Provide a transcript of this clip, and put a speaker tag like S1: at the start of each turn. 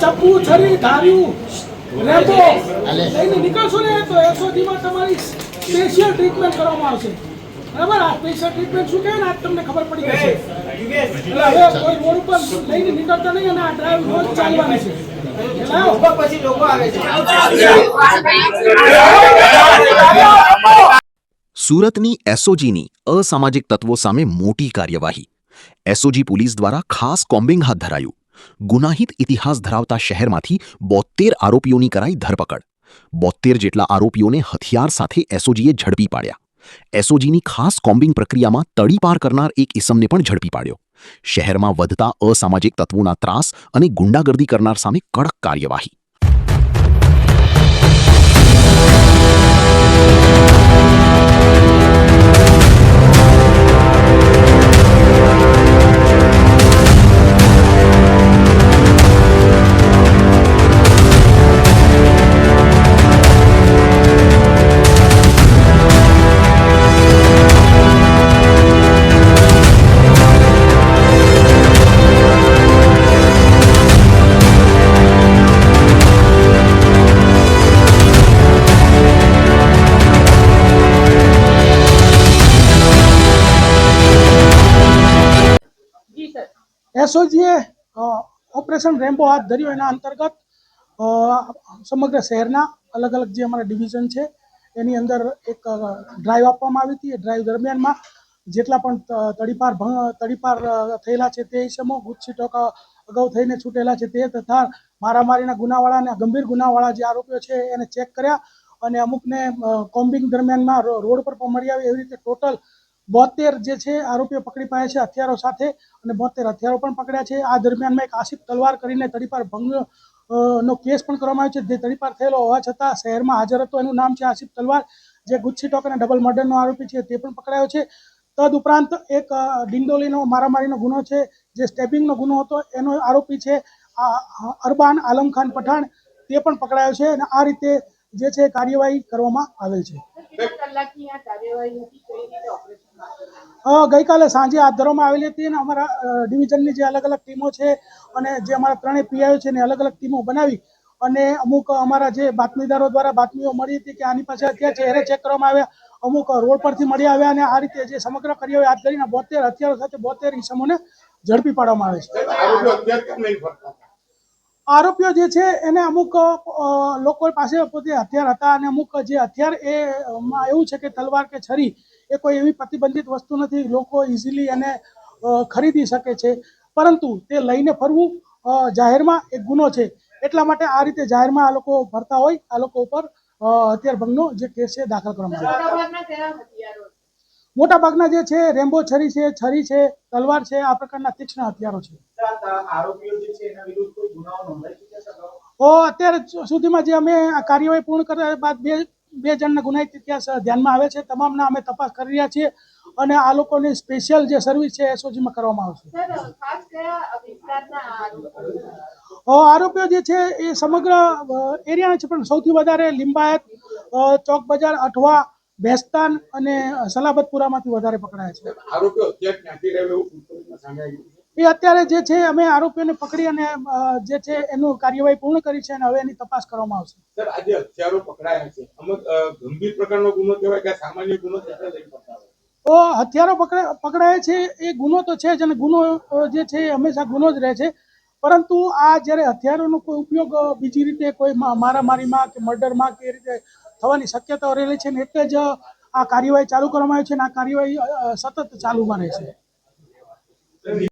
S1: ચપ્પુ છરી ધાર્યું રેપો લઈને નીકળશો ને તો એસઓજીમાં તમારી સ્પેશિયલ ટ્રીટમેન્ટ કરવામાં આવશે બરાબર આ સ્પેશિયલ ટ્રીટમેન્ટ શું કહેવાય ને આજ તમને ખબર પડી જશે એટલે હવે કોઈ રોડ ઉપર લઈને નીકળતા નહીં અને આ ડ્રાઈવ રોજ ચાલવાની છે પછી લોકો આવે છે।
S2: સુરતની એસઓજીની અસામાજિક તત્વો સામે મોટી કાર્યવાહી। એસઓજી પોલીસ દ્વારા ખાસ કોમ્બિંગ હાથ ધરાયું। ગુનાહિત ઇતિહાસ ધરાવતા શહેરમાંથી 72 આરોપીઓની કરાઈ ધરપકડ। 72 જેટલા આરોપીઓને હથિયાર સાથે એસઓજીએ ઝડપી પાડ્યા। એસઓજીની ખાસ કોમ્બિંગ પ્રક્રિયામાં તડીપાર કરનાર એક ઇસમને પણ ઝડપી પાડ્યો। શહેરમાં વધતા અસામાજિક તત્વોના ત્રાસ અને ગુંડાગર્દી કરનાર સામે કડક કાર્યવાહી।
S1: એસઓજીએ ઓપરેશન રેમ્બો હાથ ધર્યું એના અંતર્ગત સમગ્ર શહેરના અલગ અલગ જે અમારા ડિવિઝન છે એની અંદર એક ડ્રાઈવ આપવામાં આવી હતી। એ ડ્રાઈવ દરમિયાનમાં જેટલા પણ તડીપાર થયેલા છે તે ઇસમો ગુજસીટોક અગાઉ થઈને છૂટેલા છે તે તથા મારામારીના ગુનાવાળા અને ગંભીર ગુનાવાળા જે આરોપીઓ છે એને ચેક કર્યા અને અમુકને કોમ્બિંગ દરમિયાનમાં રોડ પર પણ મળી આવી। એવી રીતે ટોટલ 72 જે છે આરોપીઓ પકડી પાડ્યા છે હથિયારો સાથે અને 72 હથિયારો પણ પકડ્યા છે। આ દરમિયાનમાં એક આસિફ તલવાર કરીને તડીપાર ભંગ નો કેસ પણ કરવામાં આવ્યો છે। જે તડીપાર થયેલો હોવા છતાં શહેરમાં હાજર હતો એનું નામ છે આસિફ તલવાર, જે ગુજસીટોક અને ડબલ મર્ડરનો આરોપી છે તે પણ પકડાયો છે। તદ ઉપરાંત એક ડિંડોલીનો મારામારીનો ગુનો છે, જે સ્ટેબિંગનો ગુનો હતો, એનો આરોપી છે અરબાન આલમ ખાન પઠાણ, તે પણ પકડાયો છે અને આ રીતે જે છે કાર્યવાહી કરવામાં આવેલ છે। ગઈકાલે સાંજે હાથ ધરવામાં આવેલી હતી અને અમારા ડિવિઝનની જે અલગ અલગ ટીમો છે અને જે અમારા ત્રણેય પીઆઈઓ છે એને અલગ અલગ ટીમો બનાવી અને અમુક અમારા જે બાતમીદારો દ્વારા બાતમીઓ મળી હતી કે આની પાસે હથિયાર છે એને ચેક કરવામાં આવ્યા। અમુક રોડ પરથી મળી આવ્યા અને આ રીતે જે સમગ્ર કાર્યવાહી હાથ ધરીને 72 હથિયારો સાથે 72 ઇસમોને ઝડપી પાડવામાં આવે છે। આરોપીઓ જે છે એને અમુક લોકો પાસે પોતે હથિયાર હતા અને અમુક જે હથિયાર એવું છે કે તલવાર કે છરી એ કોઈ એવી પ્રતિબંધિત વસ્તુ નથી, લોકો ઇઝીલી એને ખરીદી શકે છે, પરંતુ તે લઈને ફરવું જાહેરમાં એક ગુનો છે। એટલા માટે આ રીતે જાહેરમાં આ લોકો ફરતા હોય આ લોકો ઉપર હથિયાર ભંગનો જે કેસ છે દાખલ કરવામાં આવે। મોટાભાગના જે છે રેમ્બો છરી છે, તલવાર છે, આ પ્રકારના તીક્ષ્ણ હથિયારો છે। અત્યારે સુધીમાં જે અમે આ કાર્યવાહી પૂર્ણ કર્યા બાદ બે જણના ગુનાહિત ઇતિહાસ ધ્યાનમાં આવે છે। તમામના અમે તપાસ કરી રહ્યા છીએ અને આ લોકોની સ્પેશિયલ જે સર્વિસ છે એસઓજીમાં કરવામાં આવશે। આરોપીઓ જે છે એ સમગ્ર એરિયાના છે, પણ સૌથી વધારે લિંબાયત, ચોક બજાર, અઠવા, ભેસ્તાન અને સલાબતપુરામાંથી વધારે પકડાયા છે। એ અત્યારે જે છે અમે આરોપીઓને પકડી અને જે છે એનું કાર્યવાહી પૂર્ણ કરી છે અને હવે એની તપાસ કરવામાં આવશે।
S3: સર, આજે હથિયારો પકડાયા છે, અમુક ગંભીર પ્રકારનો ગુનો કહેવાય કે સામાન્ય ગુનો છે?
S1: હથિયારો પકડાય છે એ ગુનો તો છે જ અને ગુનો જે છે એ હંમેશા ગુનો જ રહે છે, પરંતુ આ જ્યારે હથિયારોનો કોઈ ઉપયોગ બીજી રીતે કોઈ મારામારીમાં કે મર્ડરમાં કે એ રીતે થવાની શક્યતાઓ રહેલી છે ને એટલે જ આ કાર્યવાહી ચાલુ કરવામાં આવી છે અને આ કાર્યવાહી સતત ચાલુમાં રહે છે।